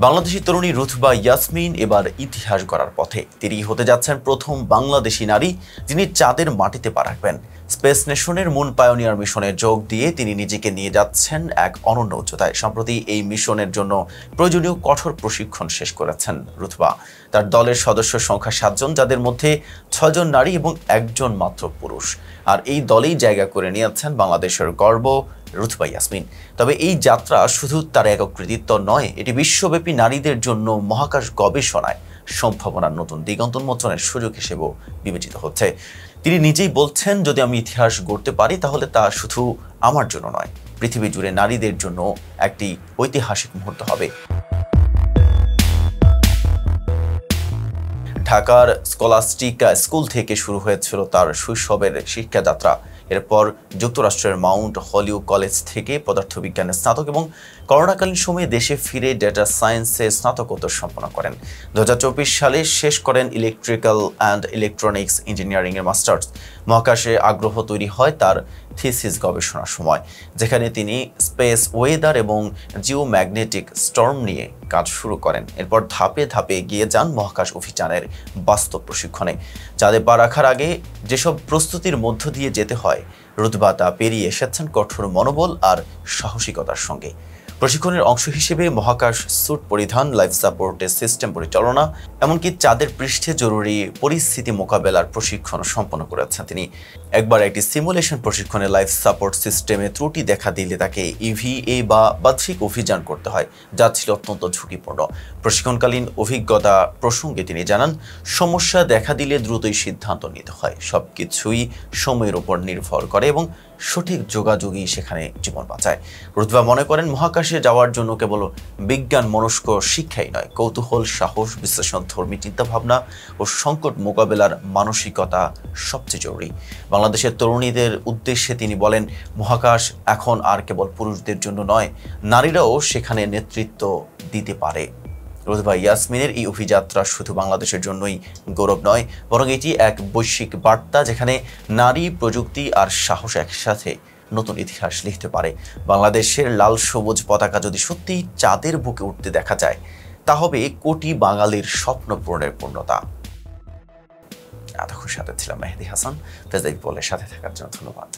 বাংলাদেশি তরুণী রুথবা ইয়াসমিন এবার ইতিহাস গড়ার পথে। তিনি হতে যাচ্ছেন প্রথম বাংলাদেশি নারী যিনি চাঁদের মাটিতে পা রাখবেন। স্পেস নেশনের মুন পায়োনিয়ার মিশনে যোগ দিয়ে তিনি নিজেকে নিয়ে যাচ্ছেন এক অনন্য উচ্চতায়। সম্প্রতি এই মিশনের জন্য প্রয়োজনীয় কঠোর প্রশিক্ষণ শেষ করেছেন রুথবা। তার দলের সদস্য সংখ্যা 7 জন, যাদের মধ্যে 6 জন নারী এবং 1 জন মাত্র পুরুষ। আর এই দলেই জায়গা করে নিয়েছেন বাংলাদেশের গর্ব রুথবা ইয়াসমিন। তবে এই যাত্রা শুধু তার একক কৃতিত্ব নয়, এটি বিশ্বব্যাপী নারীদের জন্য মহাকাশ গবেষণায় সম্ভাবনার নতুন দিগন্ত উন্মোচনের সুযোগ হিসেবেও বিবেচিত হচ্ছে। তিনি নিজেই বলছেন, যদি আমি ইতিহাস গড়তে পারি তাহলে তা শুধু আমার জন্য নয়, পৃথিবী জুড়ে নারীদের জন্য একটি ঐতিহাসিক মুহূর্ত হবে। ঢাকার স্কলাস্টিকা স্কুল থেকে শুরু হয়েছিল তার শৈশবের শিক্ষাযাত্রা। এরপর যুক্তরাষ্ট্রের মাউন্ট হলিউ কলেজ থেকে পদার্থবিজ্ঞানের স্নাতক এবং করোনাকালীন সময়ে দেশে ফিরে ডেটা সায়েন্সে স্নাতকোত্তর সম্পন্ন করেন। 2024 সালে শেষ করেন ইলেকট্রিক্যাল অ্যান্ড ইলেকট্রনিক্স ইঞ্জিনিয়ারিংয়ের মাস্টার্স। মহাকাশে আগ্রহ তৈরি হয় তার থিসিস গবেষণার সময়, যেখানে তিনি স্পেস ওয়েদার এবং জিওম্যাগনেটিক স্টর্ম নিয়ে কাজ শুরু করেন। এরপর ধাপে ধাপে এগিয়ে যান মহাকাশ অভিযানের বাস্তব প্রশিক্ষণে। চাঁদে পা রাখার আগে যেসব প্রস্তুতির মধ্য দিয়ে যেতে হয়, রুথবা তা পেরিয়ে এসেছেন কঠোর মনোবল আর সাহসিকতার সঙ্গে। প্রশিক্ষণের অংশ হিসেবে মহাকাশ স্যুট পরিধান, লাইফ সাপোর্টের সিস্টেম পরিচালনা, এমনকি চাঁদের পৃষ্ঠে জরুরি পরিস্থিতি মোকাবেলার প্রশিক্ষণ সম্পন্ন করেছেন তিনি। একবার একটি সিমুলেশন প্রশিক্ষণে লাইফ সাপোর্ট সিস্টেমে ত্রুটি দেখা দিলে তাকে ইভিএ বা বাহ্যিক অভিযান করতে হয়, যা ছিল অত্যন্ত ঝুঁকিপূর্ণ। প্রশিক্ষণকালীন অভিজ্ঞতা প্রসঙ্গে তিনি জানান, সমস্যা দেখা দিলে দ্রুতই সিদ্ধান্ত নিতে হয়। সবকিছুই সময়ের উপর নির্ভর করে এবং সঠিক যোগাযোগই সেখানে জীবন বাঁচায়। রুথবা মনে করেন, মহাকাশে যাওয়ার জন্য কেবল বিজ্ঞান মনস্ক শিক্ষাই নয়, কৌতূহল, সাহস, বিশ্লেষণধর্মী চিন্তাভাবনা ও সংকট মোকাবেলার মানসিকতা সবচেয়ে জরুরি। বাংলাদেশের তরুণীদের উদ্দেশ্যে তিনি বলেন, মহাকাশ এখন আর কেবল পুরুষদের জন্য নয়, নারীরাও সেখানে নেতৃত্ব দিতে পারে। রুথবা ইয়াসমিনের এই অভিযাত্রা শুধু বাংলাদেশের জন্যই গৌরব নয়, বরং এটি এক বৈশ্বিক বার্তা, যেখানে নারী, প্রযুক্তি আর সাহস একসাথে নতুন ইতিহাস লিখতে পারে। বাংলাদেশের লাল সবুজ পতাকা যদি সত্যি চাঁদের বুকে উঠতে দেখা যায়, তা হবে কোটি বাঙালির স্বপ্ন পূরণের পূর্ণতা। এতক্ষণ সাথে ছিলাম মেহেদি হাসান। ফেসবুক বলে সাথে থাকার জন্য ধন্যবাদ।